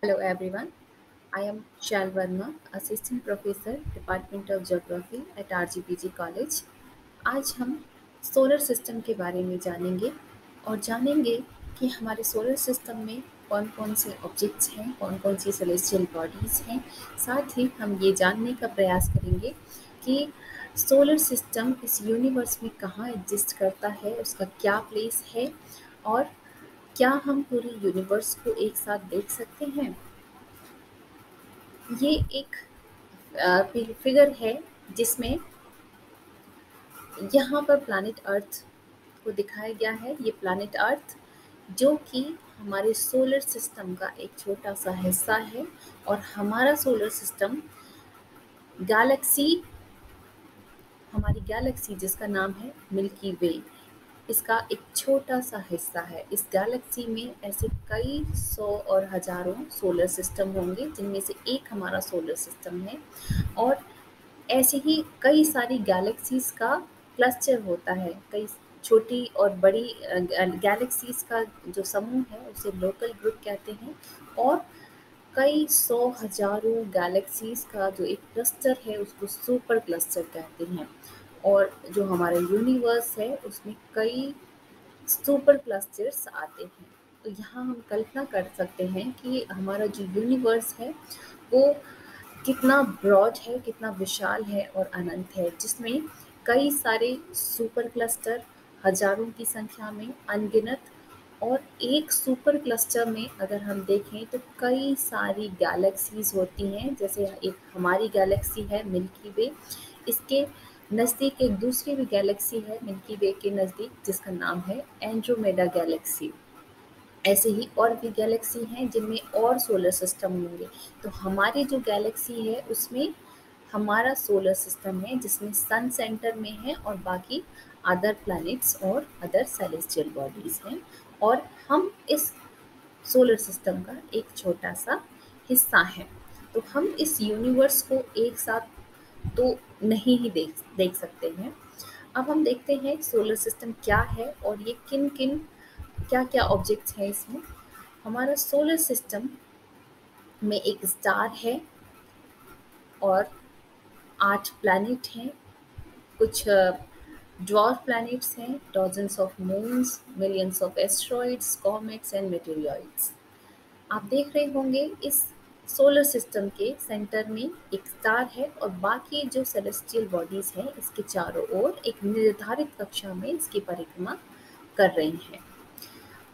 Hello everyone, I am Shal Verma, Assistant Professor, Department of Geography at RGPG College. आज हम solar system के बारे में जानेंगे और जानेंगे कि हमारे सोलर सिस्टम में कौन कौन से ऑब्जेक्ट्स हैं, कौन कौन सी सेलेस्टियल बॉडीज़ हैं। साथ ही हम ये जानने का प्रयास करेंगे कि सोलर सिस्टम इस यूनिवर्स में कहाँ एग्जिस्ट करता है, उसका क्या प्लेस है और क्या हम पूरे यूनिवर्स को एक साथ देख सकते हैं। ये एक फिगर है जिसमें यहाँ पर प्लैनेट अर्थ को दिखाया गया है। ये प्लैनेट अर्थ जो कि हमारे सोलर सिस्टम का एक छोटा सा हिस्सा है और हमारा सोलर सिस्टम गैलेक्सी हमारी गैलेक्सी जिसका नाम है मिल्की वे, इसका एक छोटा सा हिस्सा है। इस गैलेक्सी में ऐसे कई सौ और हजारों सोलर सिस्टम होंगे जिनमें से एक हमारा सोलर सिस्टम है और ऐसे ही कई सारी गैलेक्सीज का क्लस्टर होता है। कई छोटी और बड़ी गैलेक्सीज का जो समूह है उसे लोकल ग्रुप कहते हैं और कई सौ हजारों गैलेक्सीज का जो एक क्लस्टर है उसको सुपर क्लस्टर कहते हैं। और जो हमारा यूनिवर्स है उसमें कई सुपर क्लस्टर्स आते हैं। तो यहाँ हम कल्पना कर सकते हैं कि हमारा जो यूनिवर्स है वो कितना ब्रॉड है, कितना विशाल है और अनंत है, जिसमें कई सारे सुपर क्लस्टर हजारों की संख्या में अनगिनत और एक सुपर क्लस्टर में अगर हम देखें तो कई सारी गैलेक्सीज होती हैं। जैसे एक हमारी गैलेक्सी है मिल्की वे, इसके नज़दीक एक दूसरी भी गैलेक्सी है मिल्की वे के नज़दीक जिसका नाम है एंड्रोमेडा गैलेक्सी। ऐसे ही और भी गैलेक्सी हैं जिनमें और सोलर सिस्टम होंगे। तो हमारी जो गैलेक्सी है उसमें हमारा सोलर सिस्टम है जिसमें सन सेंटर में है और बाकी अदर प्लैनेट्स और अदर सेलेस्टियल बॉडीज़ हैं और हम इस सोलर सिस्टम का एक छोटा सा हिस्सा है। तो हम इस यूनिवर्स को एक साथ तो नहीं ही देख देख सकते हैं। अब हम देखते हैं सोलर सिस्टम क्या है और ये किन किन क्या क्या ऑब्जेक्ट्स हैं इसमें। हमारा सोलर सिस्टम में एक स्टार है और 8 प्लैनेट हैं, कुछ ड्वार्फ प्लैनेट्स हैं, dozens of moons, millions of asteroids, comets and meteoroids. आप देख रहे होंगे इस सोलर सिस्टम के सेंटर में एक स्टार है और बाकी जो सेलेस्टियल बॉडीज़ हैं इसके चारों ओर एक निर्धारित कक्षा में इसकी परिक्रमा कर रही हैं।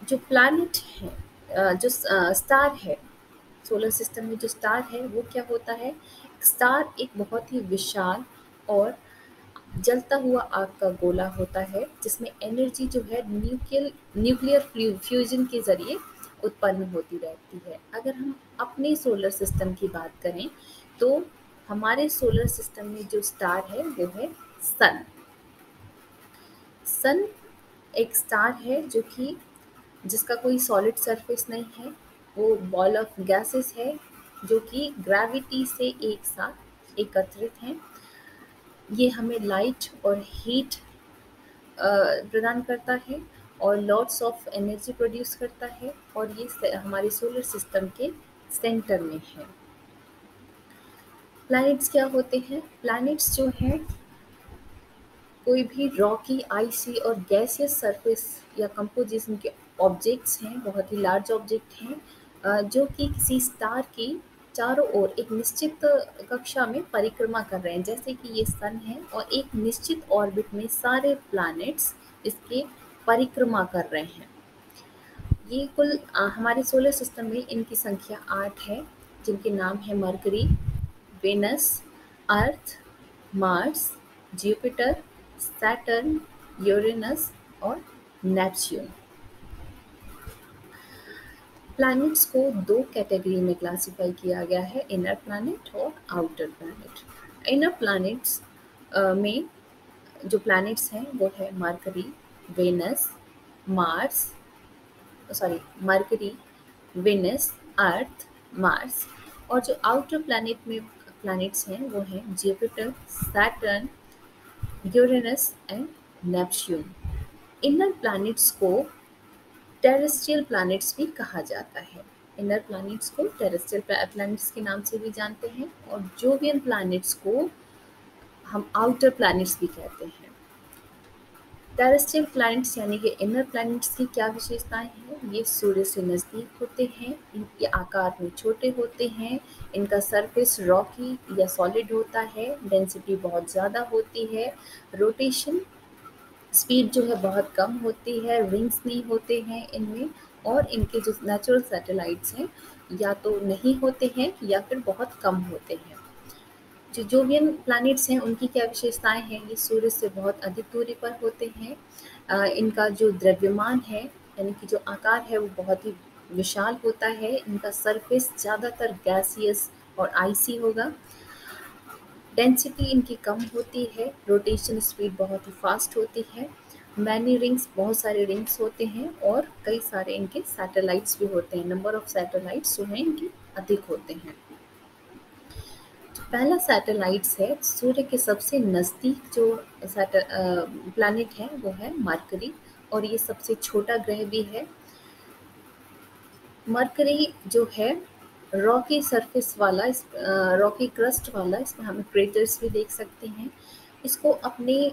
जो प्लैनेट है जो स्टार है, सोलर सिस्टम में जो स्टार है वो क्या होता है। स्टार एक बहुत ही विशाल और जलता हुआ आग का गोला होता है जिसमें एनर्जी जो है न्यूक्लियर फ्यूजन के ज़रिए उत्पन्न होती रहती है। अगर हम अपने सोलर सिस्टम की बात करें तो हमारे सोलर सिस्टम में जो स्टार है वो है सन। सन एक स्टार है जो कि जिसका कोई सॉलिड सरफेस नहीं है, वो बॉल ऑफ गैसेस है जो कि ग्रेविटी से एक साथ एकत्रित हैं। ये हमें लाइट और हीट प्रदान करता है और लॉट्स ऑफ एनर्जी प्रोड्यूस करता है और ये हमारे सोलर सिस्टम के सेंटर में है। प्लैनेट्स क्या होते हैं? प्लैनेट्स जो हैं कोई भी रॉकी, आइसी और गैसियस सरफेस या कंपोजिशन के ऑब्जेक्ट्स हैं, बहुत ही लार्ज ऑब्जेक्ट हैं जो कि किसी स्टार की चारों ओर एक निश्चित कक्षा में परिक्रमा कर रहे हैं। जैसे कि ये सन है और एक निश्चित ऑर्बिट में सारे प्लैनेट्स इसके परिक्रमा कर रहे हैं। ये कुल हमारे सोलर सिस्टम में इनकी संख्या 8 है जिनके नाम है Mercury, Venus, Earth, Mars, Jupiter, Saturn, Uranus और नेपच्यून। प्लैनेट्स को दो कैटेगरी में क्लासिफाई किया गया है, इनर प्लैनेट और आउटर प्लैनेट। इनर प्लैनेट्स में जो प्लैनेट्स हैं वो है Mercury, Venus, Mars sorry Mercury, Venus, Earth, Mars. और जो आउटर प्लैनेट में प्लैनेट्स हैं वो हैं Jupiter, Saturn, Uranus and Neptune. Inner planets को टेरेस्ट्रियल प्लैनेट्स भी कहा जाता है। इनर प्लैनेट्स को टेरेस्ट्रियल प्लैनेट्स के नाम से भी जानते हैं और जोवियन प्लैनेट्स को हम आउटर प्लैनेट्स भी कहते हैं। टेरेस्ट्रियल प्लैनेट्स यानी कि इनर प्लैनेट्स की क्या विशेषताएं हैं? ये सूर्य से नज़दीक होते हैं, इनके आकार में छोटे होते हैं, इनका सरफेस रॉकी या सॉलिड होता है, डेंसिटी बहुत ज़्यादा होती है, रोटेशन स्पीड जो है बहुत कम होती है, रिंग्स नहीं होते हैं इनमें, और इनके जो नेचुरल सैटेलाइट्स हैं या तो नहीं होते हैं या फिर बहुत कम होते हैं। जो जोवियन प्लैनेट्स हैं उनकी क्या विशेषताएं हैं? ये सूर्य से बहुत अधिक दूरी पर होते हैं। इनका जो द्रव्यमान है यानी कि जो आकार है वो बहुत ही विशाल होता है। इनका सरफेस ज़्यादातर गैसियस और आइसी होगा। डेंसिटी इनकी कम होती है, रोटेशन स्पीड बहुत ही फास्ट होती है, मैनी रिंग्स बहुत सारे रिंग्स होते हैं और कई सारे इनके सैटेलाइट्स भी होते हैं। नंबर ऑफ सैटेलाइट्स जो हैं इनकी अधिक होते हैं। जो पहला सैटेलाइट्स है सूर्य के सबसे नज़दीक जो प्लैनेट है वो है मरकरी और ये सबसे छोटा ग्रह भी है। मरकरी जो है रॉकी सरफेस वाला, रॉकी क्रस्ट वाला, इसमें हम क्रेटर्स भी देख सकते हैं। इसको अपने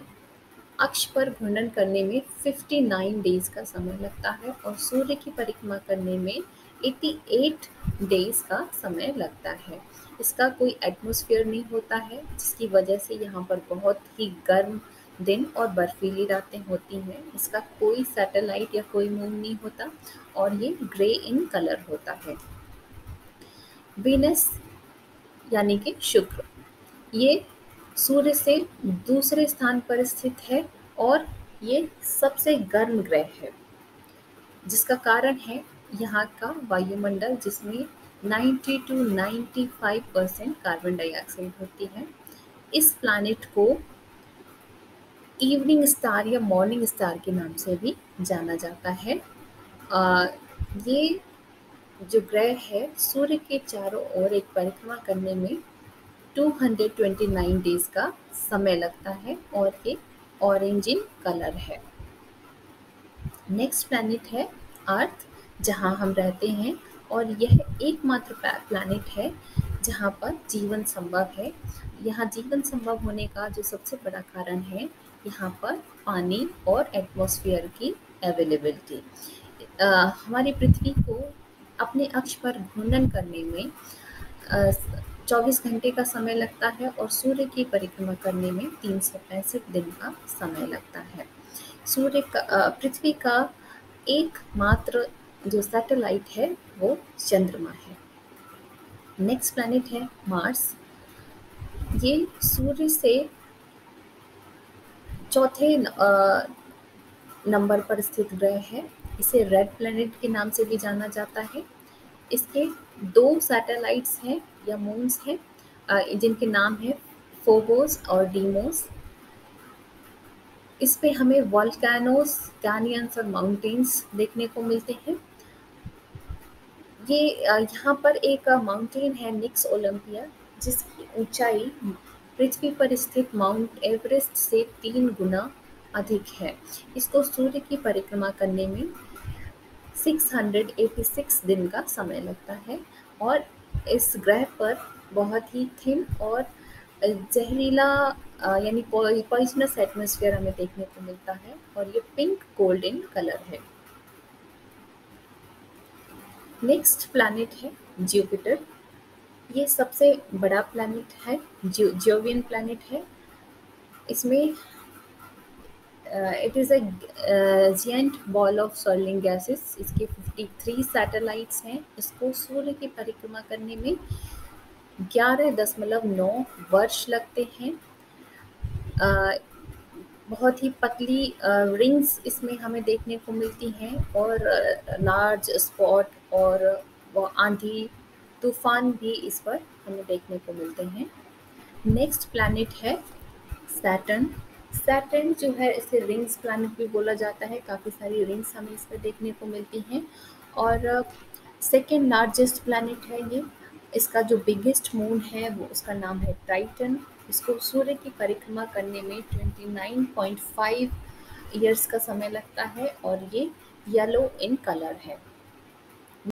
अक्ष पर घूर्णन करने में 59 डेज का समय लगता है और सूर्य की परिक्रमा करने में 88 डेज का समय लगता है। इसका कोई एटमॉस्फेयर नहीं होता है जिसकी वजह से यहाँ पर बहुत ही गर्म दिन और बर्फीली रातें होती हैं। इसका कोई सैटेलाइट या कोई मून नहीं होता और ये ग्रे इन कलर होता है। वीनस यानी कि शुक्र, ये सूर्य से दूसरे स्थान पर स्थित है और ये सबसे गर्म ग्रह है, जिसका कारण है यहाँ का वायुमंडल जिसमें 90 to 95% कार्बन डाइऑक्साइड होती है। इस प्लैनेट को इवनिंग स्टार या मॉर्निंग स्टार के नाम से भी जाना जाता है। ये जो ग्रह है सूर्य के चारों ओर एक परिक्रमा करने में 229 डेज का समय लगता है और ये ऑरेंज इन कलर है। नेक्स्ट प्लैनेट है अर्थ, जहां हम रहते हैं और यह एकमात्र प्लैनेट है जहां पर जीवन संभव है। यहाँ जीवन संभव होने का जो सबसे बड़ा कारण है यहाँ पर पानी और एटमॉस्फेयर की अवेलेबिलिटी। हमारी पृथ्वी को अपने अक्ष पर घूर्णन करने में 24 घंटे का समय लगता है और सूर्य की परिक्रमा करने में 365 दिन का समय लगता है। पृथ्वी का एकमात्र जो सैटेलाइट है वो चंद्रमा है। नेक्स्ट प्लैनेट है मार्स। ये सूर्य से चौथे नंबर पर स्थित ग्रह है। इसे रेड प्लैनेट के नाम से भी जाना जाता है। इसके 2 सैटेलाइट्स हैं या मून्स हैं जिनके नाम है फोबोस और डीमोस। इस पे हमें वॉल्केनोस, कैनियंस और माउंटेन्स देखने को मिलते हैं। ये यहाँ पर एक माउंटेन है निक्स ओलंपिया जिसकी ऊंचाई पृथ्वी पर स्थित माउंट एवरेस्ट से 3 गुना अधिक है। इसको सूर्य की परिक्रमा करने में 686 दिन का समय लगता है और इस ग्रह पर बहुत ही थिन और जहरीला यानी पॉइजनस एटमॉस्फेयर हमें देखने को मिलता है और ये पिंक गोल्डन कलर है। नेक्स्ट प्लैनेट है जुपिटर। ये सबसे बड़ा प्लैनेट है, जोवियन प्लैनेट है। इसमें it is a giant ball of swirling gases. इसके 53 सैटेलाइट्स हैं। इसको सूर्य की परिक्रमा करने में 11.9 वर्ष लगते हैं। बहुत ही पतली रिंग्स इसमें हमें देखने को मिलती हैं और लार्ज स्पॉट और वो आंधी तूफान भी इस पर हमें देखने को मिलते हैं। नेक्स्ट प्लैनेट है सैटर्न। सैटर्न जो है इसे रिंग्स प्लैनेट भी बोला जाता है। काफ़ी सारी रिंग्स हमें इस पर देखने को मिलती हैं और सेकेंड लार्जेस्ट प्लैनेट है ये। इसका जो बिगेस्ट मून है वो उसका नाम है टाइटन। इसको सूर्य की परिक्रमा करने में 29.5 ईयर्स का समय लगता है और ये येलो इन कलर है।